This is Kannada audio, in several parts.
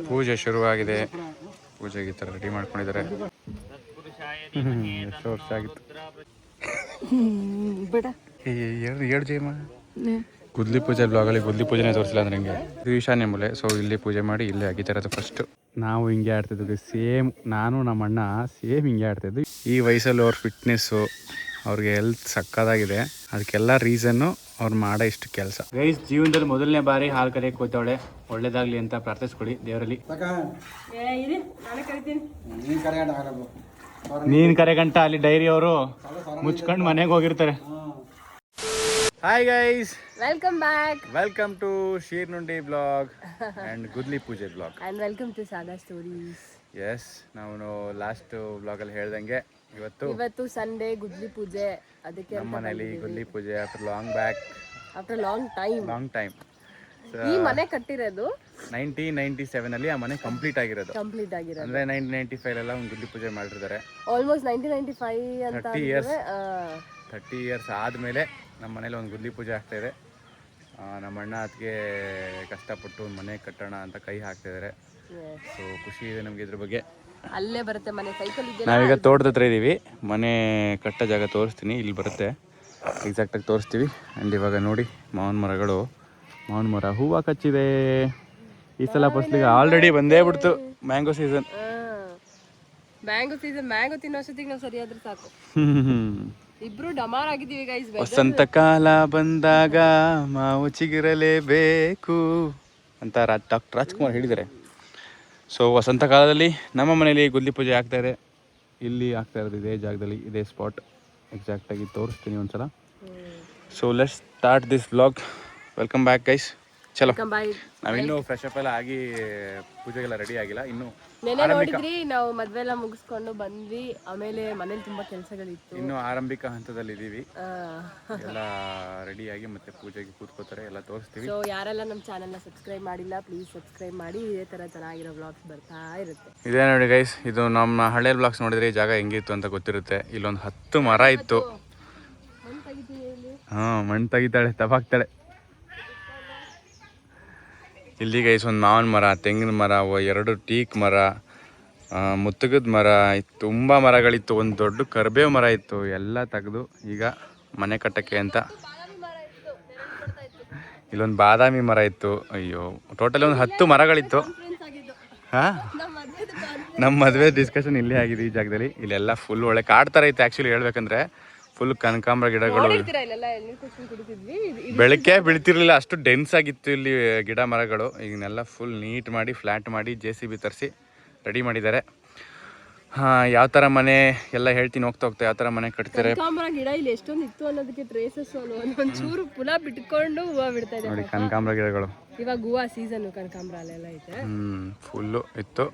ಪೂಜೆ ಶುರುವಾಗಿದೆ. ಪೂಜೆಗೆ ಈ ಥರ ರೆಡಿ ಮಾಡ್ಕೊಂಡಿದ್ದಾರೆ. ಎಷ್ಟು ವರ್ಷ ಆಗಿತ್ತು ಎರಡು ಜಯಮ್ಮ. ಗುದ್ಲಿ ಪೂಜೆ ಬ್ಲಾಗಲ್ಲಿ ಗುದ್ಲಿ ಪೂಜೆನೇ ತೋರಿಸಿಲ್ಲ ಅಂದ್ರೆ ಹಿಂಗೆ. ಇದು ಈಶಾನ್ಯ ಮೂಲೆ. ಸೊ ಇಲ್ಲಿ ಪೂಜೆ ಮಾಡಿ ಇಲ್ಲೇ ಆಗಿತ್ತಿರೋದು ಫಸ್ಟ್. ನಾವು ಹಿಂಗೆ ಆಡ್ತಿದ್ವಿ ಸೇಮ್. ನಾನು ನಮ್ಮ ಅಣ್ಣ ಸೇಮ್ ಹಿಂಗೆ ಆಡ್ತಿದ್ವಿ. ಈ ವಯಸ್ಸಲ್ಲಿ ಅವ್ರ ಫಿಟ್ನೆಸ್ಸು, ಅವ್ರಿಗೆ ಹೆಲ್ತ್ ಸಕ್ಕದಾಗಿದೆ. ಅದಕ್ಕೆಲ್ಲ ರೀಸನ್ನು ಅವ್ರು ಮಾಡೋ ಇಷ್ಟು ಕೆಲಸ. ಗೈಸ್, ಜೀವನದಲ್ಲಿ ಮೊದಲನೇ ಬಾರಿ ಹಾಲು ಕರೆಯಕ್ಕೆ ಹೋಗ್ತಾವಳೆ. ಒಳ್ಳೇದಾಗ್ಲಿ ಅಂತ ಪ್ರಾರ್ಥಿಸ್ಕೊಳ್ಳಿ ದೇವರಲ್ಲಿ. ನೀನ್ ಕರೆಗಂಟ ಅಲ್ಲಿ ಡೈರಿ ಅವರು ಮುಚ್ಕೊಂಡು ಮನೆಗೆ ಹೋಗಿರ್ತಾರೆ. Hi guys, welcome back. Welcome to Sheernundi blog and ಗುದ್ಲಿ ಪೂಜೆ blog and welcome to saga stories. Yes, ನಾವು ಲಾಸ್ಟ್ ಬ್ಲಾಗಲ್ಲಿ ಹೇಳ್ದಂಗೆ ಇವತ್ತು ಸಂಡೇ ಗುದ್ಲಿ ಪೂಜೆ. ಅದಕ್ಕೆ ನಮ್ಮ ಮನೇಲಿ ಗುದ್ಲಿ ಪೂಜೆ ಆಫ್ಟರ್ ಲಾಂಗ್ ಟೈಮ್. ಈ ಮನೆ ಕಟ್ಟಿರೋದು 1997 ಅಲ್ಲಿ. ಆ ಮನೆ ಕಂಪ್ಲೀಟ್ ಆಗಿರೋದು ಅಂದ್ರೆ 1995 ಎಲ್ಲ ಒಂದು ಗುದ್ಲಿ ಪೂಜೆ ಮಾಡಿರ್ತಾರೆ. ಆಲ್ಮೋಸ್ಟ್ 1995 ಅಂತ 30 ಇಯರ್ಸ್ ಆದಮೇಲೆ ನಮ್ಮ ಮನೇಲಿ ಒಂದು ಗುದ್ಲಿ ಪೂಜೆ ಆಗ್ತಾ ಇದೆ. ನಮ್ಮ ಅಣ್ಣ ಅದಕ್ಕೆ ಕಷ್ಟಪಟ್ಟು ಒಂದು ಮನೆ ಕಟ್ಟೋಣ ಅಂತ ಕೈ ಹಾಕ್ತಿದ್ದಾರೆ. ಸೊ ಖುಷಿ ಇದೆ ನಮ್ಗೆ ಇದ್ರ ಬಗ್ಗೆ. ಅಲ್ಲೇ ಬರುತ್ತೆ ಮನೆ. ಸೈಕಲ್ ಇದೆ. ನಾವೀಗ ತೋಟದ ಹತ್ರ ಇದ್ದೀವಿ. ಮನೆ ಕಟ್ಟೋ ಜಾಗ ತೋರಿಸ್ತೀನಿ, ಇಲ್ಲಿ ಬರುತ್ತೆ. ಎಕ್ಸಾಕ್ಟಾಗಿ ತೋರಿಸ್ತೀವಿ. ಆ್ಯಂಡ್ ಇವಾಗ ನೋಡಿ, ಮಾವಿನ ಮರ ಹೂವು ಕಚ್ಚಿದೆ. ಈ ಸಲ ಫಸ್ಲಿಗೆ ಆಲ್ರೆಡಿ ಬಂದೇ ಬಿಡ್ತು ಮ್ಯಾಂಗೋ ಸೀಸನ್. ಮ್ಯಾಂಗೋ ತಿನ್ನೋಷ್ಟೊತ್ತಿಗೆ ನಾವು ಸರಿಯಾದ್ರೆ ಸಾಕು. ಇಬ್ರು ಡಮಾರ್ ಆಗಿದ್ದೀವಿ ಗೈಸ್. ವಸಂತ ಕಾಲ ಬಂದಾಗ ಮಾವು ಚಿಗುರಲೇಬೇಕು ಅಂತ ಡಾಕ್ಟರ್ ರಾಜ್ಕುಮಾರ್ ಹೇಳಿದ್ದಾರೆ. ಸೊ ವಸಂತ ಕಾಲದಲ್ಲಿ ನಮ್ಮ ಮನೇಲಿ ಗುದ್ಲಿ ಪೂಜೆ ಆಗ್ತಾ ಇದೆ. ಇಲ್ಲಿ ಆಗ್ತಾ ಇರೋದು ಇದೇ ಜಾಗದಲ್ಲಿ, ಇದೇ ಸ್ಪಾಟ್. ಎಕ್ಸಾಕ್ಟಾಗಿ ತೋರಿಸ್ತೀನಿ ಒಂದ್ಸಲ. So let's start this vlog. Welcome back guys. ಚಲೋ, ನಾವಿನ್ನೂ ಫ್ರೆಶ್ ಅಪ್ ಎಲ್ಲ ಆಗಿ ಪೂಜೆಗೆಲ್ಲ ರೆಡಿ ಆಗಿಲ್ಲ ಇನ್ನು. ನೆನೆ ನೋಡಿದ್ರಿ, ನಾವು ಮದ್ವೆ ಎಲ್ಲ ಮುಗಿಸ್ಕೊಂಡು ಬಂದ್ವಿ. ಆಮೇಲೆ ಮನೇಲಿ ತುಂಬಾ ಕೆಲಸಗಳಿತ್ತು. ಇನ್ನು ಆರಂಭಿಕ ಹಂತದಲ್ಲಿ ಇದೀವಿ. ಎಲ್ಲ ರೆಡಿ ಆಗಿ ಮತ್ತೆ ಪೂಜೆಗೆ ಕೂತ್ಕೋತಾರೆ, ಎಲ್ಲ ತೋರಿಸ್ತೀವಿ. ಸೊ ಯಾರೆಲ್ಲ ನಮ್ಮ ಚಾನೆಲ್ನ ಸಬ್ಸ್ಕ್ರೈಬ್ ಮಾಡಿಲ್ಲ, ಪ್ಲೀಸ್ ಸಬ್ಸ್ಕ್ರೈಬ್ ಮಾಡಿ. ಇದೇ ತರ ಚೆನ್ನಾಗಿರೋ ವ್ಲಾಗ್ಸ್ ಬರ್ತಾ ಇರುತ್ತೆ. ಇದೇ ನೋಡಿ ಗೈಸ್, ಇದು ನಮ್ಮ ಹಳೆ ವ್ಲಾಗ್ಸ್ ನೋಡಿದ್ರೆ ಈ ಜಾಗ ಹೆಂಗಿತ್ತು ಅಂತ ಗೊತ್ತಿರುತ್ತೆ. ಇಲ್ಲೊಂದು 10 ಮರ ಇತ್ತು. ಮಣ್ಣು ತೆಗಿತಾಳೆ, ತಪಾಕ್ತಾಳೆ. ಇಲ್ಲಿ ಗೈಸ್ ಒಂದು ಮಾವಿನ ಮರ, ತೆಂಗಿನ ಮರ, 2 ಟೀಕ್ ಮರ, ಮುತ್ತುಗದ ಮರ ಇತ್ತು. ತುಂಬ ಮರಗಳಿತ್ತು. ಒಂದು ದೊಡ್ಡ ಕರಿಬೇವು ಮರ ಇತ್ತು. ಎಲ್ಲ ತೆಗೆದು ಈಗ ಮನೆ ಕಟ್ಟಕ್ಕೆ ಅಂತ. ಇಲ್ಲೊಂದು ಬಾದಾಮಿ ಮರ ಇತ್ತು. ಅಯ್ಯೋ, ಟೋಟಲಿ ಒಂದು 10 ಮರಗಳಿತ್ತು. ಹಾಂ, ನಮ್ಮ ಮದುವೆ ಡಿಸ್ಕಷನ್ ಇಲ್ಲೇ ಆಗಿದೆ ಈ ಜಾಗದಲ್ಲಿ. ಇಲ್ಲೆಲ್ಲ ಫುಲ್ ಒಳ್ಳೆ ಕಾಡು ಥರ ಇತ್ತು. ಆ್ಯಕ್ಚುಲಿ ಹೇಳ್ಬೇಕಂದ್ರೆ ಫುಲ್ ಕನಕಾಂಬರ ಗಿಡಗಳು. ಬೆಳಕೆ ಬೀಳ್ತಿರ್ಲಿಲ್ಲ, ಅಷ್ಟು ಡೆನ್ಸ್ ಆಗಿತ್ತು ಇಲ್ಲಿ ಗಿಡ ಮರಗಳು. ಈಗನೆಲ್ಲ ಫುಲ್ ನೀಟ್ ಮಾಡಿ ಫ್ಲ್ಯಾಟ್ ಮಾಡಿ JCB ತರಿಸಿ ರೆಡಿ ಮಾಡಿದ್ದಾರೆ. ಯಾವ ಥರ ಮನೆ ಎಲ್ಲ ಹೇಳ್ತೀನಿ ಹೋಗ್ತಾ ಯಾವ ಥರ ಮನೆ ಕಟ್ತಾರೆ. ಕನಕಾಂಬರ ಗಿಡ ಇಲ್ಲಿ ಎಷ್ಟೊಂದು ಇತ್ತು ಅನ್ನೋದಕ್ಕೆ ಟ್ರೇಸಸ್ ಒಂಚೂರು ಪುನಃ ಬಿಟ್ಕೊಂಡು ಹೂವು ಬಿಡ್ತಾ ಇದೆ ನೋಡಿ. ಕನಕಾಂಬರ ಗಿಡಗಳು ಇವಾಗ ಹೂವು ಸೀಸನ್. ಕನಕಾಂಬರ ಅಲ್ಲೆಲ್ಲ ಐತೆ, ಫುಲ್ಲು ಇತ್ತು.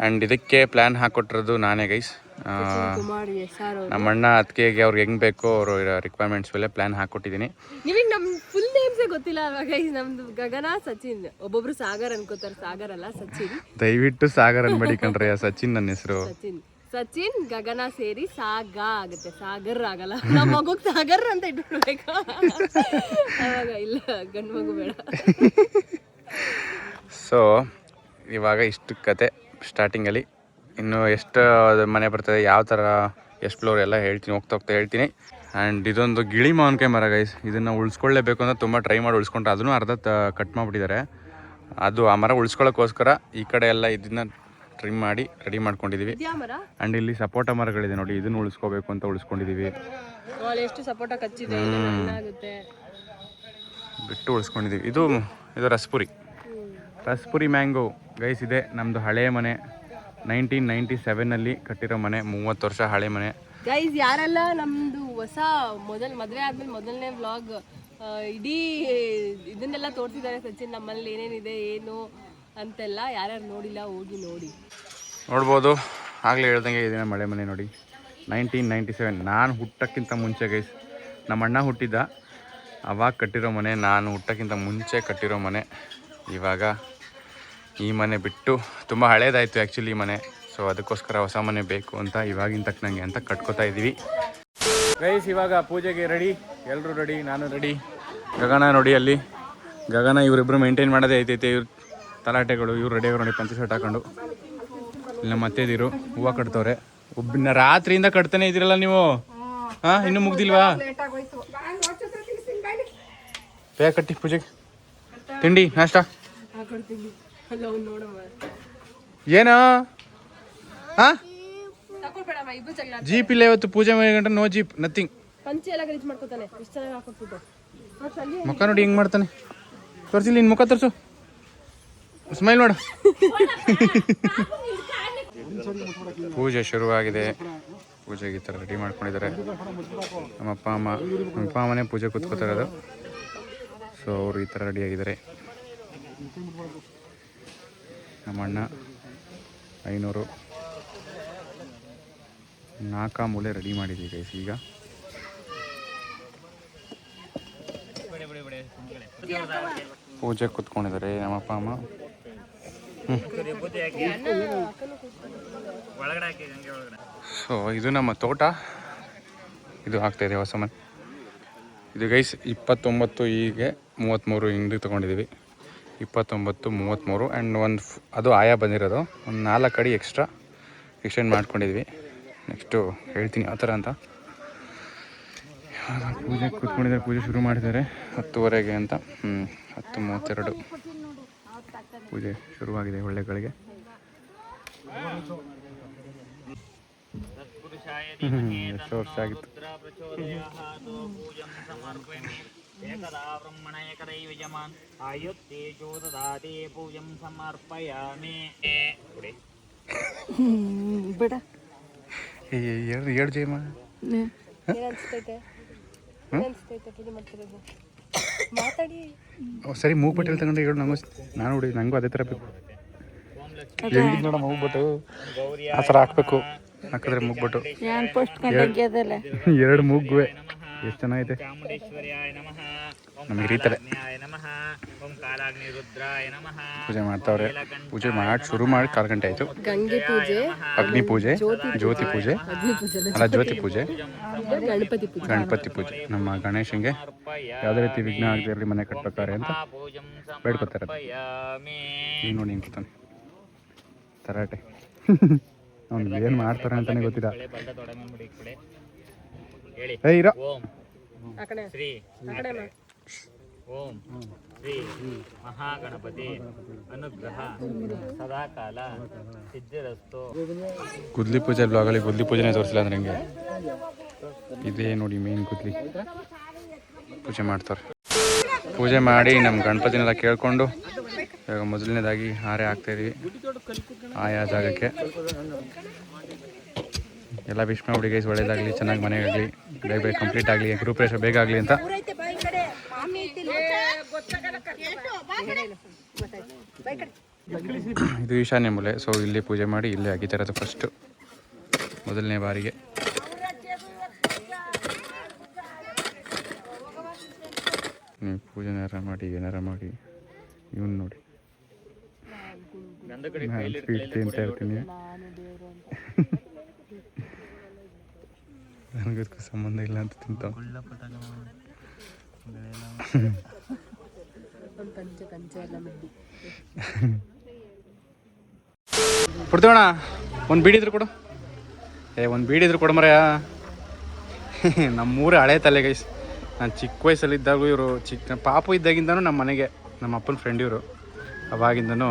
ಆ್ಯಂಡ್ ಇದಕ್ಕೆ ಪ್ಲ್ಯಾನ್ ಹಾಕೊಟ್ಟಿರೋದು ನಾನೇ ಗೈಸ್. ನಮ್ಮ ಅಣ್ಣ ಅದಕ್ಕೆ ಅವ್ರಿಗೆ ಹೆಂಗೆ ಬೇಕೋ ಅವರು ರಿಕ್ವೈರ್ಮೆಂಟ್ಸ್ ಮೇಲೆ ಪ್ಲ್ಯಾನ್ ಹಾಕೊಟ್ಟಿದ್ದೀನಿ. ನಿಮಗೆ ನಮ್ಮ ಫುಲ್ ನೇಮ್ಸೇ ಗೊತ್ತಿಲ್ಲ ಅಲ್ವಾ ಗೈಸ್? ನಮ್ದು ಗಗನ, ಸಚಿನ್. ಒಬ್ಬೊಬ್ರು ಸಾಗರ್ ಅನ್ಕೋತಾರೆ. ಸಾಗರ್ ಅಲ್ಲ, ಸಚಿನ್. ದಯವಿಟ್ಟು ಸಾಗರ್ ಅನ್ಬೇಡಿ ಕಣ್ರಿ, ಸಚಿನ್ ನನ್ನ ಹೆಸರು. ಸಚಿನ್ ಗಗನ ಸೇರಿ ಸಾಗ ಆಗುತ್ತೆ, ಸಾಗರ್ ಆಗಲ್ಲ. ನಮ್ಮ ಮಗುಗ್ ಸಾಗರ್ ಅಂತ ಇಟ್ಬಿಡ್ಬೇಕಾ? ಅವಾಗ ಇಲ್ಲ, ಗಂಡು ಮಗು ಬೇಡ. ಸೊ ಇವಾಗ ಇಷ್ಟು ಕತೆ ಸ್ಟಾರ್ಟಿಂಗಲ್ಲಿ. ಇನ್ನು ಎಷ್ಟು ಮನೆ ಬರ್ತದೆ, ಯಾವ ಥರ, ಎಷ್ಟು ಫ್ಲೋರ್ ಎಲ್ಲ ಹೇಳ್ತೀನಿ, ಹೋಗ್ತಾ ಹೇಳ್ತೀನಿ. ಆ್ಯಂಡ್ ಇದೊಂದು ಗಿಳಿ ಮಾವಿನಕಾಯಿ ಮರ ಗೈಸ್. ಇದನ್ನು ಉಳಿಸ್ಕೊಳ್ಳೇಬೇಕು ಅಂತ ತುಂಬ ಟ್ರೈ ಮಾಡಿ ಉಳಿಸ್ಕೊಂಡ್ರೆ ಅದನ್ನು ಅರ್ಧ ಕಟ್ ಮಾಡಿಬಿಟ್ಟಿದ್ದಾರೆ. ಅದು ಆ ಮರ ಉಳಿಸ್ಕೊಳ್ಳೋಕ್ಕೋಸ್ಕರ ಈ ಕಡೆ ಎಲ್ಲ ಇದನ್ನ ಟ್ರಿಮ್ ಮಾಡಿ ರೆಡಿ ಮಾಡ್ಕೊಂಡಿದ್ದೀವಿ. ಆ್ಯಂಡ್ ಇಲ್ಲಿ ಸಪೋಟ ಮರಗಳಿದೆ ನೋಡಿ, ಇದನ್ನು ಉಳಿಸ್ಕೋಬೇಕು ಅಂತ ಉಳಿಸ್ಕೊಂಡಿದ್ದೀವಿ. ಬಿಟ್ಟು ಉಳಿಸ್ಕೊಂಡಿದ್ದೀವಿ. ಇದು ರಸ್ಪುರಿ ಮ್ಯಾಂಗೋ ಗೈಸ್. ಇದೆ ನಮ್ಮದು ಹಳೆಯ ಮನೆ. 1997 ಕಟ್ಟಿರೋ ಮನೆ. 30 ವರ್ಷ ಹಳೆ ಮನೆ ಗೈಸ್. ಯಾರೆಲ್ಲ ನಮ್ದು ಮದುವೆ ಆದ್ಮೇಲೆ ಮೊದಲನೇ ವ್ಲಾಗ್ ಇಡೀ ಇದನ್ನೆಲ್ಲ ತೋರಿಸಿದ್ದಾರೆ ಸಚಿನ್, ನಮ್ಮಲ್ಲಿ ಏನೇನಿದೆ ಏನು ಅಂತೆಲ್ಲ. ಯಾರ್ಯಾರು ನೋಡಿಲ್ಲ ಹೋಗಿ ನೋಡ್ಬೋದು. ಆಗಲೇ ಹೇಳ್ದಂಗೆ ಇದೆ ಮಳೆ ಮನೆ ನೋಡಿ. 1997 ನಾನು ಹುಟ್ಟಕ್ಕಿಂತ ಮುಂಚೆ ಗೈಸ್. ನಮ್ಮ ಅಣ್ಣ ಹುಟ್ಟಿದ್ದ ಅವಾಗ ಕಟ್ಟಿರೋ ಮನೆ, ನಾನು ಹುಟ್ಟಕ್ಕಿಂತ ಮುಂಚೆ ಕಟ್ಟಿರೋ ಮನೆ. ಇವಾಗ ಈ ಮನೆ ಬಿಟ್ಟು ತುಂಬ ಹಳೇದಾಯಿತು ಆ್ಯಕ್ಚುಲಿ ಈ ಮನೆ. ಸೊ ಅದಕ್ಕೋಸ್ಕರ ಹೊಸ ಮನೆ ಬೇಕು ಅಂತ ಇವಾಗಿನ ತಕ್ಕನಂಗೆ ಅಂತ ಕಟ್ಕೋತಾ ಇದ್ದೀವಿ ಗೈಸ್. ಇವಾಗ ಪೂಜೆಗೆ ರೆಡಿ, ಎಲ್ಲರೂ ರೆಡಿ, ನಾನು ರೆಡಿ. ಗಗನ ನೋಡಿ ಅಲ್ಲಿ, ಗಗನ ಇವರಿಬ್ಬರು ಮೇಂಟೈನ್ ಮಾಡೋದೇ ಐತೈತೆ. ತಲಾಟೆಗಳು. ಇವ್ರು ರೆಡಿ ಆಗಿ ನೋಡಿ ಪಂಚ ಶರ್ಟ್ ಹಾಕೊಂಡು. ಇಲ್ಲ ಮತ್ತೇದಿರು ಹೂವು ಕಟ್ತವ್ರೆ. ಒಬ್ಬನ ರಾತ್ರಿಯಿಂದ ಕಟ್ತಾನೆ ಇದ್ದೀರಲ್ಲ ನೀವು. ಹಾಂ ಇನ್ನೂ ಮುಗ್ದಿಲ್ವಾ? ಬೇಗ ಕಟ್ಟಿ ಪೂಜೆಗೆ. ತಿಂಡಿ ನಾಷ್ಟ ಏನೋ ಹಾಂ ಜೀಪ್ ಇಲ್ಲ ಇವತ್ತು ಪೂಜೆ ಮನೆ ಗಂಟೆ. No jeep nothing. ಪಂಚೆ ಎಲ್ಲ ಗಲೀಜ್ ಮಾಡ್ಕೊತಾನೆ. ಇಷ್ಟು ಚೆನ್ನಾಗಿ ಹಾಕೊಟ್ಬಿಟ್ಟು ಮುಖ ನೋಡಿ ಹಿಂಗೆ ಮಾಡ್ತಾನೆ. ತೋರಿಸಿಲ್ಲ ನಿನ್ನ ಮುಖ ತೋರಿಸು. ಸ್ಮೈಲ್ ಮಾಡು. ಪೂಜೆ ಶುರುವಾಗಿದೆ. ಪೂಜೆಗೆ ಈ ಥರ ರೆಡಿ ಮಾಡ್ಕೊಂಡಿದ್ದಾರೆ ನಮ್ಮ ಅಪ್ಪ ಅಮ್ಮನೇ ಪೂಜೆ ಕೂತ್ಕೋತಿರೋದು. ಸೊ ಅವರು ಈ ಥರ ರೆಡಿಯಾಗಿದ್ದಾರೆ. ನಮ್ಮ ಅಣ್ಣ 500 4 ಮೂಲೆ ರೆಡಿ ಮಾಡಿದ್ದೀವಿ ಗೈಸ್. ಈಗ ಪೂಜೆ ಕೂತ್ಕೊಂಡಿದ್ದಾರೆ ನಮ್ಮ ಅಪ್ಪ ಅಮ್ಮ. ಸೊ ಇದು ನಮ್ಮ ತೋಟ. ಇದು ಆಗ್ತಾಯಿದೆ ಹೊಸ ಮನೆ. ಇದು ಗೈಸ್ 29 ಹೀಗೆ 33 ಹಿಂಗೆ ತೊಗೊಂಡಿದ್ದೀವಿ. 29, 33 ಆ್ಯಂಡ್ ಒಂದು ಅದು ಆಯಾ ಬಂದಿರೋದು. ಒಂದು 4 ಅಡಿ ಎಕ್ಸ್ಟ್ರಾ ಎಕ್ಸ್ಟೆಂಡ್ ಮಾಡ್ಕೊಂಡಿದ್ವಿ. ನೆಕ್ಸ್ಟು ಹೇಳ್ತೀನಿ ಯಾವ ಥರ ಅಂತ. ಪೂಜೆ ಕೂತ್ಕೊಂಡಿದ್ದಾರೆ. ಪೂಜೆ ಶುರು ಮಾಡಿದ್ದಾರೆ 10:30 ಅಂತ. 10:32 ಪೂಜೆ ಶುರುವಾಗಿದೆ. ಒಳ್ಳೆಗಳಿಗೆ ಎಷ್ಟು ವರ್ಷ ಆಗಿತ್ತು. ಎರಡು ಜಯಮ್ಮ ಸರಿ ಮೂಗ್ ಬಟ್ಟೆ ತಗೊಂಡು ಹೇಳು. ನಂಗೂ ನಾನು ನೋಡಿ ನಂಗೂ ಅದೇ ಥರ ಬೇಕು. ಹೆಂಗಿದ್ ನೋಡ ಮೂಗ್ಬಿಟ್ಟು ಆ ಥರ ಹಾಕ್ಬೇಕು. ಹಾಕಿದ್ರೆ ಮುಗ್ಬಿಟ್ಟು 2 ಮೂಗುವೆ ಎಷ್ಟು ಚೆನ್ನಾಗೈತೆ. ನಮಗೆ ರೀತಾರೆ ಪೂಜೆ ಮಾಡ್ತಾವ್ರೆ. ಪೂಜೆ ಮಾಡಿ ಶುರು ಮಾಡಿ 4 ಗಂಟೆ ಆಯಿತು. ಗಂಗೆ ಪೂಜೆ, ಅಗ್ನಿ ಪೂಜೆ, ಜ್ಯೋತಿ ಪೂಜೆ ಅಲ್ಲ ಜ್ಯೋತಿ ಪೂಜೆ, ಗಣಪತಿ ಪೂಜೆ. ನಮ್ಮ ಗಣೇಶಂಗೆ ಯಾವುದೇ ರೀತಿ ವಿಘ್ನ ಆಗದೆ ಇರಲಿ ಮನೆ ಕಟ್ಬೇಕಾರೆ ಅಂತ ಬೇಡ್ಕೊತಾರೆ. ಈಗ ನೋಡಿ ಹಿಂಗೆ ಕೂತಾನೆ ತರಾಟೆ. ಅವ್ನಿಗೆ ಏನು ಮಾಡ್ತಾರೆ ಅಂತಾನೆ ಗೊತ್ತಿಲ್ಲ. ಇರೋ ಓಂ ಶ್ರೀ ಮಹಾಗಣಪತಿ ಅನುಗ್ರಹ ಸದಾಕಾಲ ಸಿದ್ಧಿರಸ್ತು. ಗುದ್ಲಿ ಪೂಜೆ ಬ್ಲಾಗಲ್ಲಿ ಗುದ್ಲಿ ಪೂಜೆನೇ ತೋರಿಸಿಲ್ಲ ಅಂದ್ರೆ ಹಿಂಗೆ. ಇದೇ ನೋಡಿ ಮೇನ್ ಗುದ್ಲಿ ಪೂಜೆ ಮಾಡ್ತಾರೆ. ಪೂಜೆ ಮಾಡಿ ನಮ್ಮ ಗಣಪತಿನೆಲ್ಲ ಕೇಳ್ಕೊಂಡು ಇವಾಗ ಮೊದಲನೇದಾಗಿ ಹಾರೆ ಹಾಕ್ತಾಯಿದ್ವಿ ಆಯಾ ಜಾಗಕ್ಕೆ. ಎಲ್ಲ ವಿಶ್ ಮಾಡಿ ಗೈಸ್, ಒಳ್ಳೇದಾಗಲಿ, ಚೆನ್ನಾಗಿ ಮನೆಗಾಗಲಿ, ಬೇಗ ಬೇಗ ಕಂಪ್ಲೀಟ್ ಆಗಲಿ, ಗೃಹಪ್ರವೇಶ ಬೇಗ ಆಗಲಿ ಅಂತ. ಇದು ಈಶಾನ್ಯ ಮೂಲೆ. ಸೊ ಇಲ್ಲಿ ಪೂಜೆ ಮಾಡಿ ಇಲ್ಲೇ ಆಗಿತಾ ಇರೋದು ಫಸ್ಟು ಮೊದಲನೇ ಬಾರಿಗೆ. ನೀವು ಪೂಜೆ ಏನಾರ ಮಾಡಿ ಇವನು ನೋಡಿ ಸ್ವೀಟ್ ತಿಂತಾ ಇರ್ತೀನಿ. ನನಗದಕ್ಕೂ ಸಂಬಂಧ ಇಲ್ಲ ಅಂತ ತಿಂತಾವ. ಕೊಡ್ತೇವಣ್ಣ ಒಂದು ಬೀಡಿದ್ರು ಕೊಡು. ಒಂದು ಬೀಡಿದ್ರು ಕೊಡು ಮರೆಯ. ನಮ್ಮೂರು ಹಳೆ ತಲೆ ಗೈಸ್. ನಾನು ಚಿಕ್ಕ ವಯಸ್ಸಲ್ಲಿದ್ದಾಗೂ ಇವರು ಪಾಪು ಇದ್ದಾಗಿಂದನೂ ನಮ್ಮ ಮನೆಗೆ ನಮ್ಮ ಅಪ್ಪನ ಫ್ರೆಂಡ್ ಇವರು. ಅವಾಗಿಂದನೂ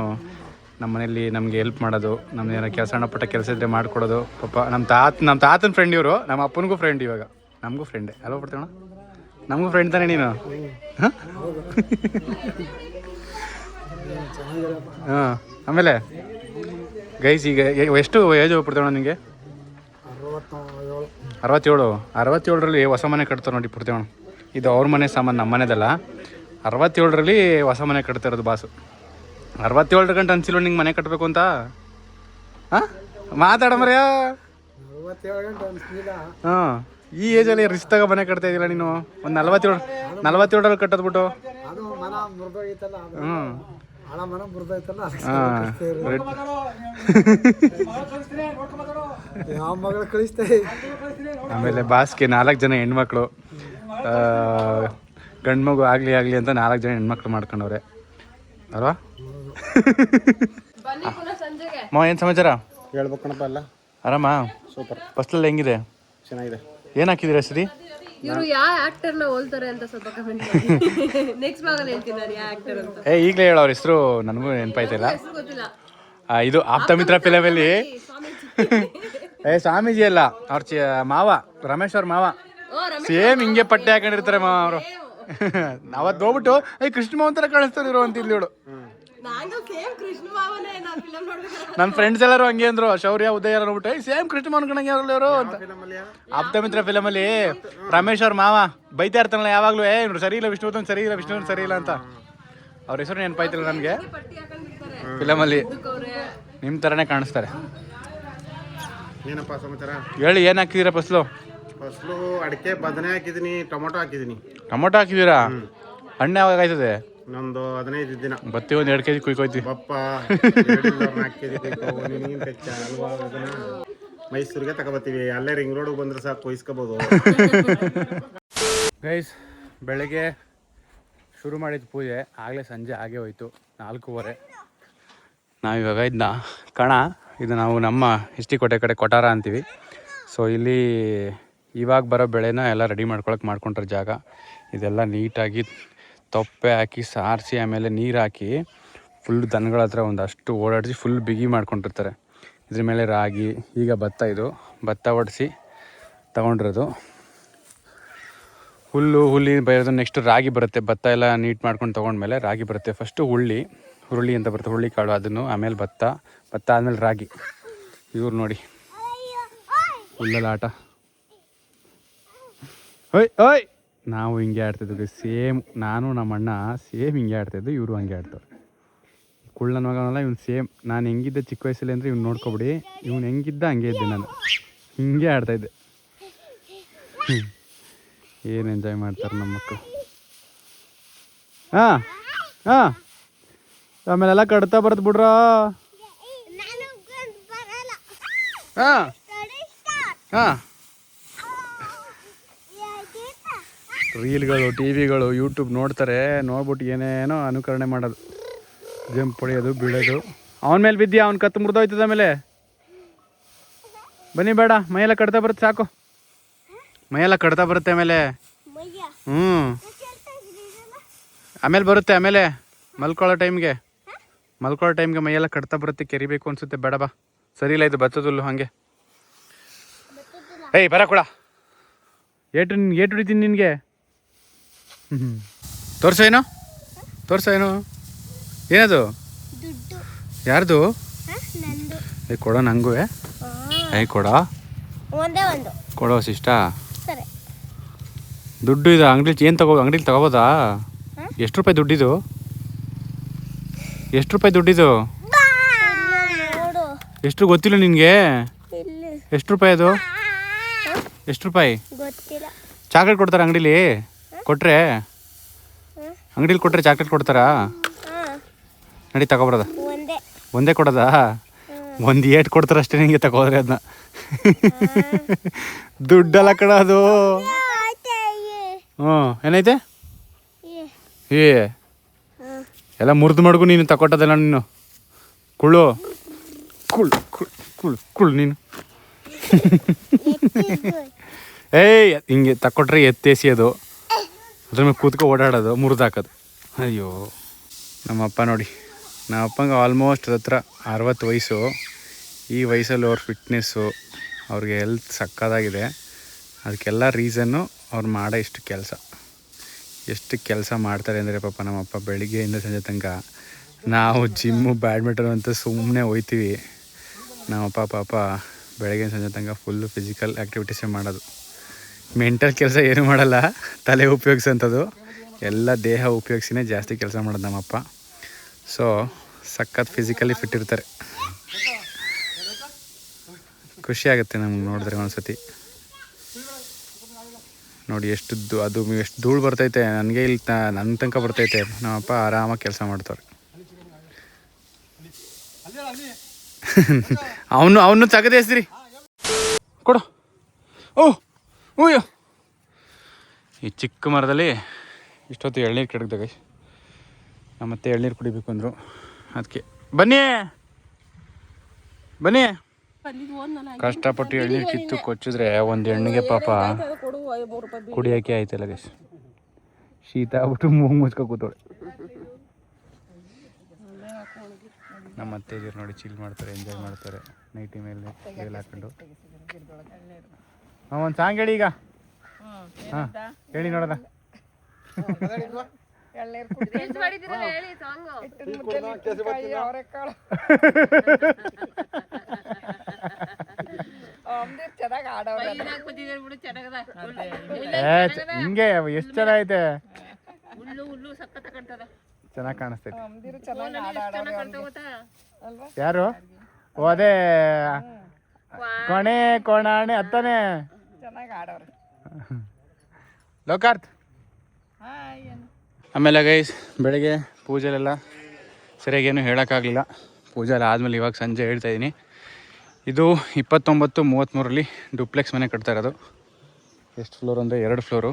ನಮ್ಮ ಮನೇಲಿ ನಮಗೆ ಹೆಲ್ಪ್ ಮಾಡೋದು, ನಮ್ದು ಏನೋ ಸಣ್ಣ ಪುಟ್ಟ ಕೆಲಸ ಇದ್ದರೆ ಮಾಡಿಕೊಡೋದು. ಪಾಪ ನಮ್ಮ ತಾತನ ಫ್ರೆಂಡ್ ಇವರು. ನಮ್ಮ ಅಪ್ಪನಿಗೂ ಫ್ರೆಂಡ್, ಇವಾಗ ನಮಗೂ ಫ್ರೆಂಡೇ. ಅಲ್ವ ಬಿಡ್ತೇವಣ್ಣ? ನಮಗೂ ಫ್ರೆಂಡ್ ತಾನೇ ನೀನು? ಹಾಂ. ಆಮೇಲೆ ಗೈಸ್ ಈಗ ಎಷ್ಟು ಏಜ್ ಹೋಗ್ಬಿಡ್ತೇವಣ್ಣ ನಿಮಗೆ? 67ರಲ್ಲಿ ಹೊಸ ಮನೆ ಕಟ್ತಾರೆ ನೋಡಿ ಬಿಡ್ತೇವಣ್ಣ. ಇದು ಅವ್ರ ಮನೆ ಸಾಮಾನು, ನಮ್ಮ ಮನೆದಲ್ಲ. 67ರಲ್ಲಿ ಹೊಸ ಮನೆ ಕಟ್ತಿರೋದು ಬಾಸು. 67 ಗಂಟೆ ಅನ್ಸಿಲ್ವ ನಿಂಗೆ ಮನೆ ಕಟ್ಟಬೇಕು ಅಂತ? ಹಾಂ ಮಾತಾಡ ಮರ್ಯಾ. ಹಾಂ, ಈ ಏಜಲ್ಲಿ ರಿಸ್ತಾಗ ಮನೆ ಕಟ್ತಾ ಇದ್ದಿಲ್ಲ ನೀನು. ಒಂದು 47ರಲ್ಲಿ ಕಟ್ಟದ್ಬಿಟ್ಟು. ಹ್ಞೂ ಆಮೇಲೆ ಬಾಸ್ಗೆ 4 ಜನ ಹೆಣ್ಮಕ್ಳು, ಗಂಡು ಮಗು ಆಗಲಿ ಅಂತ 4 ಜನ ಹೆಣ್ಮಕ್ಳು ಮಾಡ್ಕೊಂಡವ್ರೆ ಅಲ್ವಾ? ಬನ್ನಿ ಪುನಃ ಸಂಜೆಗೆ. ಮಾವ ಏನು ಸಮಾಚಾರ? ಹೇಳ್ಬೇಕು ಕಣಪ್ಪ ಎಲ್ಲ ಆರಾಮ? ಸೂಪರ್ ಫಸ್ಟಲ್ಲಿ ಹೆಂಗಿದೆ? ಚೆನ್ನಾಗಿದೆ. ಏನು ಹಾಕಿದ್ದೀರಾ ಸರಿ? ಇವರು ಯಾವ ಆಕ್ಟರ್ನ ಹೋಲ್ತಾರೆ ಅಂತ ಸ್ವಲ್ಪ ಕಮೆಂಟ್ ಮಾಡಿ. ನೆಕ್ಸ್ಟ್ ಭಾಗದಲ್ಲಿ ಹೇಳ್ತೀನಿ ನಾನು ಯಾವ ಆಕ್ಟರ್ ಅಂತ. ಈಗಲೇ ಹೇಳೋ ಅವ್ರ ಹೆಸರು ನನಗೂ ನೆನಪಾಯ್ತಿಲ್ಲ. ಹೆಸರು ಗೊತ್ತಿಲ್ಲ. ಇದು ಆಪ್ತಮಿತ್ರ ಫಿಲಮಲ್ಲಿ ಸ್ವಾಮೀಜಿ ಅಲ್ಲ ಅವ್ರ ಮಾವ, ರಮೇಶ್ ಅವ್ರ ಮಾವ ಸೇಮ್ ಹಿಂಗೆ ಪಟ್ಟೆ ಹಾಕೊಂಡಿರ್ತಾರೆ ಮಾವ ಅವರು. ಅವತ್ತು ಹೋಗ್ಬಿಟ್ಟು ಕೃಷ್ಣ ಮಾವನ್ ಥರ ಕಾಣಿಸ್ತಾರೆ ಇರೋ ಅಂತ ಇಲ್ಲಿವಳು. ನಾನು ಸೇಮ್ ಕೃಷ್ಣ ಮಾವನೇ ನಾ ಫಿಲಂ ನೋಡ್ಬೇಕಾದ್ರೆ. ನನ್ನ ಫ್ರೆಂಡ್ಸ್ ಎಲ್ಲರೂ ಹಂಗೆ ಅಂದ್ರು, ಶೌರ್ಯ ಉದಯ ಎಲ್ಲ ನೋಡ್ಬಿಟ್ಟು ಸೇಮ್ ಕೃಷ್ಣ ಮಾವನ್ ಕಣಂಗೆ ಅವರು ಅಂತ. ಆಪ್ತಮಿತ್ರ ಫಿಲಮಲ್ಲಿ ರಮೇಶ್ ಅವ್ರ ಮಾವ ಬೈತಾ ಇರ್ತಾನಲ್ಲ ಯಾವಾಗಲೂ, ಇವ್ರು ಸರಿ ಇಲ್ಲ ವಿಷ್ಣುವರ್ಧನ್ ಸರಿ ಇಲ್ಲ, ವಿಷ್ಣುವರ್ಧನ್ ಸರಿ ಇಲ್ಲ ಅಂತ. ಅವ್ರ ಹೆಸರು ನೆನಪಾಯ್ತಿಲ್ಲ ನನಗೆ. ಪಟ್ಟಿ ಹಾಕೊಂಡಿರ್ತಾರೆ ಫಿಲಮಲ್ಲಿ ಅವ್ರೆ. ನಿಮ್ಮ ಥರನೇ ಕಾಣಿಸ್ತಾರೆ. ಏನಪ್ಪ ಸಮಾಚಾರ? ಹೇಳಿ, ಏನು ಹಾಕಿದ್ದೀರಾ ಫಸ್ಲು? ಫಸ್ಲು ಅಡಿಕೆ ಬದನೆ ಹಾಕಿದ್ದೀನಿ, ಟೊಮೊಟೊ ಹಾಕಿದ್ದೀನಿ. ಟೊಮೊಟೊ ಹಾಕಿದ್ದೀರಾ? ಹಣ್ಣು ಯಾವಾಗ ಆಯ್ತದೆ? ಇನ್ನೊಂದು 15 ದಿನ. ಬತ್ತಿ ಒಂದು 2 kg ಕುಯ್ಕೋಯ್ತೀವಿ. ಬಪ್ಪ 4 kg ಅಲ್ವಾ. ಮೈಸೂರಿಗೆ ತಗೋಬತ್ತೀವಿ, ಅಲ್ಲೇ ರಿಂಗ್ ರೋಡಿಗೆ ಬಂದ್ರೆ ಸಾಕು ಕೊಯ್ಸ್ಕೋಬೋದು. ಗೈಸ್, ಬೆಳಗ್ಗೆ ಶುರು ಮಾಡಿದ ಪೂಜೆ ಆಗಲೇ ಸಂಜೆ ಆಗೇ ಹೋಯ್ತು, 4:15. ನಾವಿವಾಗ ಇದನ್ನ ಕಣ, ಇದು ನಾವು ನಮ್ಮ ಎಸ್ ಟಿ ಕೋಟೆ ಕಡೆ ಕೊಟಾರ ಅಂತೀವಿ. ಸೊ ಇಲ್ಲಿ ಇವಾಗ ಬರೋ ಬೆಳೆನ ಎಲ್ಲ ರೆಡಿ ಮಾಡ್ಕೊಂಡ್ರೆ ಜಾಗ ಇದೆಲ್ಲ ನೀಟಾಗಿ ತೊಪ್ಪೆ ಹಾಕಿ ಸಾರಿಸಿ ಆಮೇಲೆ ನೀರು ಹಾಕಿ ಫುಲ್ ದನಗಳ ಹತ್ರ ಒಂದಷ್ಟು ಓಡಾಡಿಸಿ ಫುಲ್ ಬಿಗಿ ಮಾಡ್ಕೊಂಡಿರ್ತಾರೆ. ಇದ್ರ ಮೇಲೆ ರಾಗಿ, ಈಗ ಭತ್ತ ಒಡಿಸಿ ತಗೊಂಡಿರೋದು. ಹುಲ್ಲಿ ಬರೋದು, ನೆಕ್ಸ್ಟ್ ರಾಗಿ ಬರುತ್ತೆ. ಭತ್ತ ಎಲ್ಲ ನೀಟ್ ಮಾಡ್ಕೊಂಡು ತೊಗೊಂಡ್ಮೇಲೆ ರಾಗಿ ಬರುತ್ತೆ. ಫಸ್ಟು ಹುರುಳಿ ಅಂತ ಬರುತ್ತೆ, ಹುರುಳಿ ಕಾಳು, ಅದನ್ನು ಆಮೇಲೆ ಭತ್ತ ಆದಮೇಲೆ ರಾಗಿ. ಇವ್ರು ನೋಡಿ ಹುಲ್ಲಲ್ಲಿ ಆಟ. ಓಯ್ ನಾವು ಹಿಂಗೆ ಆಡ್ತಿದ್ವಿ ಸೇಮ್. ನಾನು ನಮ್ಮ ಅಣ್ಣ ಸೇಮ್ ಹಿಂಗೆ ಆಡ್ತಾಯಿದ್ದು, ಇವರು ಹಂಗೆ ಆಡ್ತಾರೆ. ಕುಳ್ಳನ ಮಗನಲ್ಲ ಇವ್ನು ಸೇಮ್. ನಾನು ಹೆಂಗಿದ್ದೆ ಚಿಕ್ಕ ವಯಸ್ಸಲ್ಲಿ ಅಂದರೆ ಇವ್ನು ನೋಡ್ಕೊಬಿಡಿ, ಇವ್ನು ಹೆಂಗಿದ್ದ ಹಂಗೆ ಇದ್ದೆ ನಾನು. ಹಿಂಗೆ ಆಡ್ತಾಯಿದ್ದೆ. ಏನು ಎಂಜಾಯ್ ಮಾಡ್ತಾರೆ ನಮ್ಮ ಮಕ್ಕಳು. ಹಾಂ ಆಮೇಲೆಲ್ಲ ಕಡ್ತಾ ಬರ್ತದೆ ಬಿಡ್ರ. ಹಾಂ ರೀಲ್ಗಳು, ಟಿವಿಗಳು, ಯೂಟ್ಯೂಬ್ ನೋಡ್ತಾರೆ. ನೋಡ್ಬಿಟ್ಟು ಏನೇನೋ ಅನುಕರಣೆ ಮಾಡೋದು, ಜಂಪ್ ಹೊಡೆಯೋದು, ಬೀಳೋದು. ಅವನ ಮೇಲೆ ಬಿದ್ದಿಯಾ, ಅವ್ನು ಕತ್ತು ಮುರಿದೋಯ್ತದ. ಆಮೇಲೆ ಬನ್ನಿ, ಬೇಡ, ಮೈಯೆಲ್ಲ ಕಡ್ತಾ ಬರುತ್ತೆ, ಸಾಕು. ಮೈಯೆಲ್ಲ ಕಡ್ತಾ ಬರುತ್ತೆ ಆಮೇಲೆ. ಆಮೇಲೆ ಬರುತ್ತೆ. ಆಮೇಲೆ ಮಲ್ಕೊಳ್ಳೋ ಟೈಮ್ಗೆ ಮೈಯೆಲ್ಲ ಕಡ್ತಾ ಬರುತ್ತೆ, ಕೆರಿಬೇಕು ಅನ್ಸುತ್ತೆ. ಬೇಡ ಬಾ, ಸರಿ ಇಲ್ಲ, ಇದು ಬತ್ತದಲ್ಲು ಹಾಗೆ. ಬರ ಕೂಡ ಏಟು ಹಿಡಿತೀನಿ ನಿನಗೆ. ತೋರ್ಸೋ ಏನು ಏನದು? ಯಾರ್ದು? ಕೊಡೋ ನಂಗೂ. ಕೊಡೋ ಸಿಷ್ಟ. ದುಡ್ಡು ಇದು ಅಂಗಡಿಲಿ ಅಂಗಡಿಲಿ ತಗೋಬೋದಾ? ಎಷ್ಟು ರೂಪಾಯಿ ದುಡ್ಡಿದು? ಎಷ್ಟು ಗೊತ್ತಿಲ್ಲ ನಿನಗೆ? ಎಷ್ಟು ರೂಪಾಯಿ ಅದು? ಎಷ್ಟು ರೂಪಾಯಿ? ಚಾಕ್ಲೇಟ್ ಕೊಡ್ತಾರ ಅಂಗಡಿಲಿ? ಅಂಗಡಿಲಿ ಕೊಟ್ರೆ ಚಾಕ್ಲೇಟ್ ಕೊಡ್ತಾರಾ? ನಡಿ ತಗೊಬರೋದ. ಒಂದೇ ಕೊಡೋದಾ? ಒಂದು 8 ಕೊಡ್ತಾರೆ ಅಷ್ಟೇ ನಿಂಗೆ, ತಗೋದ್ರೆ ಅದನ್ನ. ದುಡ್ಡೆಲ್ಲ ಕಡೋದು. ಏನೈತೆ? ಎಲ್ಲ ಮುರಿದು ಮಡ್ಗು ನೀನು ತಗೊಟ್ಟದಲ್ಲ. ನೀನು ಕುಳ್ಳು ನೀನು. ಹಿಂಗೆ ತಕ್ಕೊಟ್ರೆ ಎತ್ತೇಸಿ ಅದು ಅದ್ರ ಮೇಲೆ ಕೂತ್ಕೊ ಓಡಾಡೋದು, ಮುರಿದಾಕೋದು. ಅಯ್ಯೋ ನಮ್ಮಪ್ಪ ನೋಡಿ, ನಮ್ಮಪ್ಪಂಗೆ ಆಲ್ಮೋಸ್ಟ್ ಹತ್ರ 60 ವಯಸ್ಸು. ಈ ವಯಸ್ಸಲ್ಲಿ ಅವ್ರ ಫಿಟ್ನೆಸ್ಸು, ಅವ್ರಿಗೆ ಹೆಲ್ತ್ ಸಕ್ಕತ್ತಾಗಿದೆ. ಅದಕ್ಕೆಲ್ಲ ರೀಸನ್ನು ಅವ್ರು ಮಾಡೋ ಎಷ್ಟು ಕೆಲಸ ಮಾಡ್ತಾರೆ ಅಂದರೆ ಪಾಪ ನಮ್ಮಪ್ಪ ಬೆಳಿಗ್ಗೆಯಿಂದ ಸಂಜೆ ತನಕ. ನಾವು ಜಿಮ್ಮು, ಬ್ಯಾಡ್ಮಿಂಟನ್ ಅಂತ ಸುಮ್ಮನೆ ಹೋಯ್ತೀವಿ. ನಮ್ಮಪ್ಪ ಪಾಪ ಬೆಳಗ್ಗೆ ಸಂಜೆ ತನಕ ಫುಲ್ಲು ಫಿಸಿಕಲ್ ಆ್ಯಕ್ಟಿವಿಟೀಸೇ ಮಾಡೋದು. ಮೆಂಟಲ್ ಕೆಲಸ ಏನೂ ಮಾಡಲ್ಲ, ತಲೆ ಉಪಯೋಗಿಸೋಂಥದ್ದು ಎಲ್ಲ ದೇಹ ಉಪಯೋಗಿಸಿನೇ ಜಾಸ್ತಿ ಕೆಲಸ ಮಾಡೋದು ನಮ್ಮಪ್ಪ. ಸೊ ಸಖತ್ ಫಿಸಿಕಲಿ ಫಿಟ್ ಇರ್ತಾರೆ. ಖುಷಿ ಆಗುತ್ತೆ ನಮ್ಗೆ ನೋಡಿದ್ರೆ ಒಂದ್ಸತಿ. ನೋಡಿ ಎಷ್ಟು ಧೂಳು ಬರ್ತೈತೆ ನನಗೆ, ಇಲ್ಲಿ ನನ್ನ ತನಕ ಬರ್ತೈತೆ. ನಮ್ಮಪ್ಪ ಆರಾಮಾಗಿ ಕೆಲಸ ಮಾಡ್ತಾರೆ. ಅವನು ತಗದೇಸ್ರಿ ಕೊಡು. ಓಯ್ಯೋ ಈ ಚಿಕ್ಕ ಮರದಲ್ಲಿ ಇಷ್ಟೊತ್ತು ಎಳ್ನೀರು ಕೆಡಗ್ದಾಗ ನಮ್ಮತ್ತೆ ಎಳ್ನೀರು ಕುಡಿಬೇಕು ಅಂದರು. ಅದಕ್ಕೆ ಬನ್ನಿ ಬನ್ನಿ. ಬಂದಿದ್ದು ಓದ್ನಲ್ಲ ಕಷ್ಟಪಟ್ಟು ಎಳ್ನೀರು ಕಿತ್ತು ಕೊಚ್ಚಿದ್ರೆ ಒಂದು ಹೆಣ್ಣಿಗೆ ಪಾಪ ಕುಡಿಯೋಕೆ ಆಯ್ತಲ್ಲ ಗೈಸ್. ಶೀತ ಆಗ್ಬಿಟ್ಟು ಮೂಗು ಮುಚ್ಕೊ ಕೂತೋಳೆ. ನಮ್ಮ ಅತ್ತೆದಿರು ನೋಡಿ ಚಿಲ್ ಮಾಡ್ತಾರೆ, ಎಂಜಾಯ್ ಮಾಡ್ತಾರೆ ನೈಟಿ ಮೇಲೆ ಕೈಯಲ್ಲಿ ಹಾಕೊಂಡು. ಒಂದು ಸಾಂಗ್ ಹೇಳಿ ಈಗ. ಹಾಂ ಹೇಳಿ ನೋಡೋಣ. ಹೇಳಿ ಸಾಂಗು. ಹಿಂಗೆ ಎಷ್ಟು ಚೆನ್ನಾಗೈತೆ, ಚೆನ್ನಾಗಿ ಕಾಣಿಸ್ತೈತೆ. ಯಾರು? ಓ ಅದೇ ಕೊನೆ ಕೋಣಾಣೆ ಅತ್ತಾನೆ ಲೋಕಾರ್ತ್. ಆಮೇಲೆ ಗೈಸ್ ಬೆಳಗ್ಗೆ ಪೂಜೆಲೆಲ್ಲ ಸರಿಯಾಗೇನು ಹೇಳೋಕ್ಕಾಗಲಿಲ್ಲ. ಪೂಜೆ ಎಲ್ಲ ಆದಮೇಲೆ ಇವಾಗ ಸಂಜೆ ಹೇಳ್ತಾಯಿದ್ದೀನಿ. ಇದು 29-33ರಲ್ಲಿ ಡೂಪ್ಲೆಕ್ಸ್ ಮನೆ ಕಟ್ತಾ ಇರೋದು. ಎಷ್ಟು ಫ್ಲೋರ್ ಅಂದರೆ 2 ಫ್ಲೋರು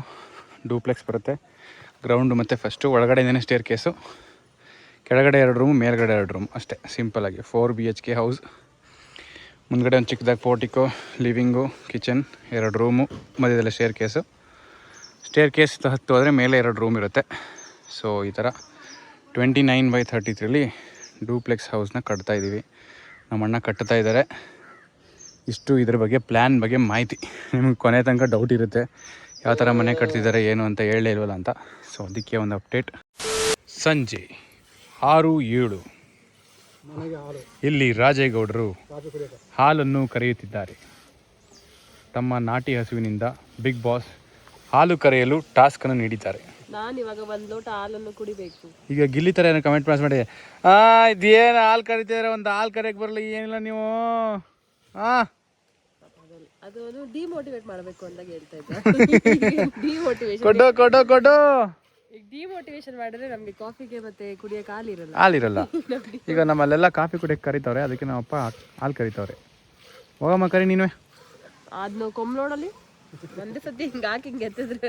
ಡೂಪ್ಲೆಕ್ಸ್ ಬರುತ್ತೆ. ಗ್ರೌಂಡು ಮತ್ತು ಫಸ್ಟು ಒಳಗಡೆನೇ ಸ್ಟೇರ್ ಕೇಸು, ಕೆಳಗಡೆ 2 ರೂಮು, ಮೇಲ್ಗಡೆ 2 ರೂಮ್ ಅಷ್ಟೇ. ಸಿಂಪಲಾಗಿ 4 BHK ಹೌಸ್. ಮುಂದ್ಗಡೆ ಒಂದು ಚಿಕ್ಕದಾಗಿ ಪೋರ್ಟಿಕೋ, ಲಿವಿಂಗು, ಕಿಚನ್, 2 ರೂಮು, ಮಧ್ಯದಲ್ಲೇ ಸ್ಟೇರ್ ಕೇಸು. ಸ್ಟೇರ್ ಕೇಸ್ ಹತ್ತು ಹೋದರೆ ಮೇಲೆ 2 ರೂಮ್ ಇರುತ್ತೆ. ಸೊ ಈ ಥರ 29/33ಲಿ ಡೂಪ್ಲೆಕ್ಸ್ ಹೌಸ್ನ ಕಟ್ತಾಯಿದ್ದೀವಿ. ನಮ್ಮ ಅಣ್ಣ ಕಟ್ತಾ ಇದ್ದಾರೆ. ಇಷ್ಟು ಇದ್ರ ಬಗ್ಗೆ ಪ್ಲ್ಯಾನ್ ಬಗ್ಗೆ ಮಾಹಿತಿ. ನಿಮಗೆ ಕೊನೆ ತನಕ ಡೌಟ್ ಇರುತ್ತೆ ಯಾವ ಥರ ಮನೆ ಕಟ್ತಿದ್ದಾರೆ ಏನು ಅಂತ ಹೇಳಲೇ ಇಲ್ವಲ್ಲ ಅಂತ. ಸೊ ಅದಕ್ಕೆ ಒಂದು ಅಪ್ಡೇಟ್. ಸಂಜೆ 6:07 ಇಲ್ಲಿ ರಾಜೇಗೌಡರು ಹಾಲನ್ನು ಕರೆಯುತ್ತಿದ್ದಾರೆ. ತಮ್ಮ ನಾಟಿ ಹಸುವಿನಿಂದ ಬಿಗ್ ಬಾಸ್ ಹಾಲು ಕರೆಯಲು ಟಾಸ್ಕನ್ನು ನೀಡಿದ್ದಾರೆ. ನಾನು ಇವಾಗ 1 ಲೋಟ ಹಾಲನ್ನು ಕುಡಿಬೇಕು. ಈಗ ಗಿಲ್ಲಿ ಥರ ಏನೋ ಕಮೆಂಟ್ ಮಾಡಿ ಇದೇನು ಹಾಲು ಕರಿತಿದ್ದಾರೆ, ಒಂದು ಹಾಲು ಕರೆಯಕ್ಕೆ ಬರಲಿ ಏನಿಲ್ಲ ನೀವು. ಅದು ಡಿಮೋಟಿವೇಟ್ ಮಾಡಬೇಕು ಅಂತ ಹೇಳ್ತಾ ಇದ್ದೆ. ಡಿಮೋಟಿವೇಶನ್ ಕೊಡು ಈಗ ಡಿಮೋಟಿವೇಶನ್ ಮಾಡಿದ್ರೆ ನಮಗೆ ಕಾಫಿಗೆ ಮತ್ತೆ ಕುಡಿಯೋಕೆ ಹಾಲಿರಲ್ಲ. ಈಗ ನಮ್ಮಲ್ಲೆಲ್ಲ ಕಾಫಿ ಕುಡಿಯೋಕೆ ಕರಿತವ್ರೆ, ಅದಕ್ಕೆ ನಮ್ಮಪ್ಪ ಹಾಲು ಕರಿತವ್ರೆ. ಹೋಗಮ್ಮ ಕರಿ ನೀನು. ಅದನ್ನ ಕೊಂಬ್ಳೋಡಲ್ಲಿ ಒಂದೇ ಸತಿ ಹಿಂಗೆ ಹಾಕಿ ಹಿಂಗೆ ಎತ್ತಿದ್ರೆ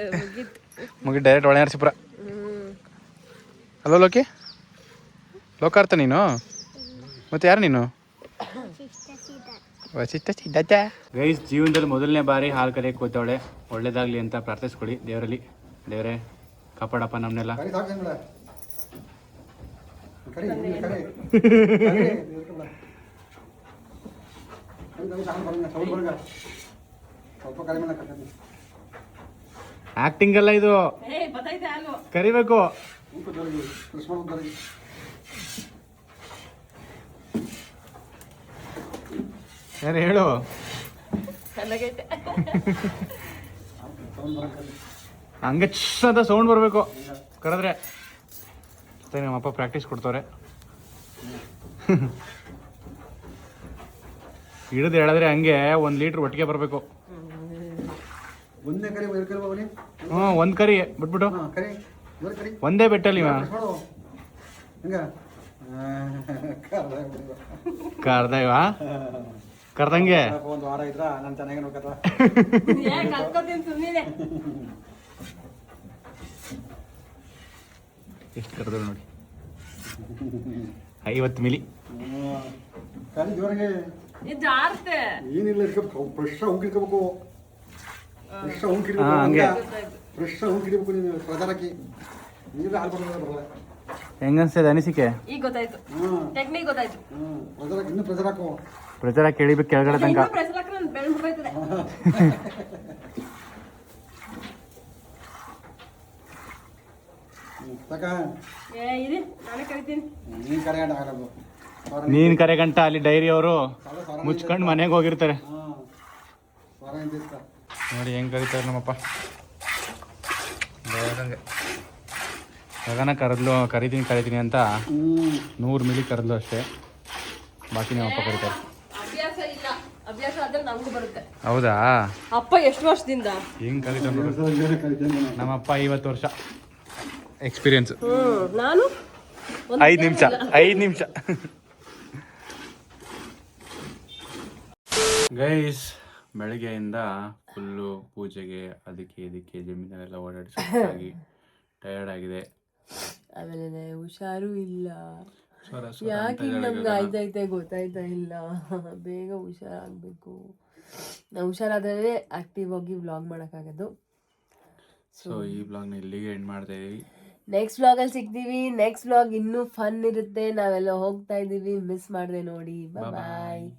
ಮುಗಿ ಡೈರೆಕ್ಟ್ ಒಳ ನರಸೀಪುರ. ಅಲ್ಲೋ ಲೋಕಿ, ಲೋಕಾರ್ಥ ನೀನು? ಮತ್ತೆ ಯಾರು ನೀನು? ಗೈಸ್ ಜೀವನದಲ್ಲಿ ಮೊದಲನೇ ಬಾರಿ ಹಾಲು ಕರೆಯಕ್ಕೆ ಕೂತವಳೆ. ಒಳ್ಳೇದಾಗಲಿ ಅಂತ ಪ್ರಾರ್ಥಿಸ್ಕೊಳ್ಳಿ ದೇವರಲ್ಲಿ. ದೇವರೇ ಕಾಪಾಡಪ್ಪ ನಮ್ಮನ್ನೆಲ್ಲ. ಆಕ್ಟಿಂಗ್ ಅಲ್ಲ ಇದು, ಕರಿಬೇಕು. ಯಾರು ಹೇಳು? ಹಂಗೆ ಚಿಸ್ ಅಂತ ಸೌಂಡ್ ಬರಬೇಕು ಕರೆದ್ರೆ. ನಮ್ಮಪ್ಪ ಪ್ರಾಕ್ಟೀಸ್ ಕೊಡ್ತವ್ರೆ. ಹಿಡಿದು ಹೇಳಿದ್ರೆ ಹಂಗೆ 1 ಲೀಟ್ರ್ ಒಟ್ಟಿಗೆ ಬರಬೇಕು. ಹ್ಞೂ, 1 ಕರಿ ಬಿಟ್ಬಿಟ್ಟು ಒಂದೇ ಬೆಟ್ಟಲ್ಲಿ ಕರ್ದವಾ ಕರ್ದಂಗೆ ಎಷ್ಟು ಕರೆದ್ರು ನೋಡಿ. 50 ಮಿಲಿ ಏನಿಲ್ಲ, ಫ್ರೆಶ್ ಉಂಕಿಡ್ಕೋಬೇಕು. ಹೆಂಗನ್ಸ್ತದೆ ಅನಿಸಿಕೆ? ಈಗ ಗೊತ್ತಾಯ್ತು, ಟೆಕ್ನಿಕ್ ಗೊತ್ತಾಯ್ತು. ಇನ್ನು ಪ್ರೆಷರ್ ಹಾಕು, ಪ್ರೆಷರ್ ಹಾಕಿ ಎಳಿಬೇಕು ಕೆಳಗಡೆ ತನಕ. ನೀನ್ ಕರೆ ಗಂಟ ಅಲ್ಲಿ ಡೈರಿ ಅವರು ಮುಚ್ಕೊಂಡು ಮನೆಗೆ ಹೋಗಿರ್ತಾರೆ ನೋಡಿ ಹೆಂಗ್ ಕರೀತಾರೆ ನಮ್ಮಪ್ಪ. ಗಗನ ಕರಿತೀನಿ ಅಂತ 100 ಮಿಲಿ ಕರೆದ್ಲು ಅಷ್ಟೇ, ಬಾಕಿ ನಮ್ಮಪ್ಪ ಕರೀತಾರೆ. ಹೌದಾ? ಅಪ್ಪ ಎಷ್ಟು ವರ್ಷದಿಂದ ಹೆಂಗ್ ಕರೀತಾರೆ ನಮ್ಮಪ್ಪ. 50 ವರ್ಷ ಎಕ್ಸ್ಪೀರಿಯನ್ಸ್. ನಾನು 5 ನಿಮಿಷ. ಗೈಸ್ ಬೆಳಗ್ಗೆಯಿಂದ ಫುಲ್ಲು ಪೂಜೆಗೆ ಅದಕ್ಕೆ ಇದಕ್ಕೆ ಜಮೀನಲ್ಲೆಲ್ಲ ಓಡಾಡಿ ಸುಸ್ತಾಗಿ ಟಯರ್ಡ್ ಆಗಿದೆ. ಆಮೇಲೆ ಹುಷಾರು ಇಲ್ಲ. ಯಾಕೆ ನಮ್ಗೆ ಆಯ್ತೈತೆ ಗೊತ್ತಾಯ್ತಾ ಇಲ್ಲ. ಬೇಗ ಹುಷಾರಾಗಬೇಕು. ನಾವು ಹುಷಾರಾದ್ರೆ ಆಕ್ಟಿವ್ ಆಗಿ ವ್ಲಾಗ್ ಮಾಡೋಕ್ಕಾಗೋದು. ಸೊ ಈ ಬ್ಲಾಗ್ನ ಇಲ್ಲಿಗೆ ಎಂಡ್ ಮಾಡ್ತಾ ಇದೀವಿ. ನೆಕ್ಸ್ಟ್ ವ್ಲಾಗಲ್ಲಿ ಸಿಗ್ತೀವಿ. ನೆಕ್ಸ್ಟ್ ವ್ಲಾಗ್ ಇನ್ನೂ ಫನ್ ಇರುತ್ತೆ. ನಾವೆಲ್ಲ ಹೋಗ್ತಾ ಇದ್ದೀವಿ, ಮಿಸ್ ಮಾಡಿದೆ ನೋಡಿ. ಬಾಯ್.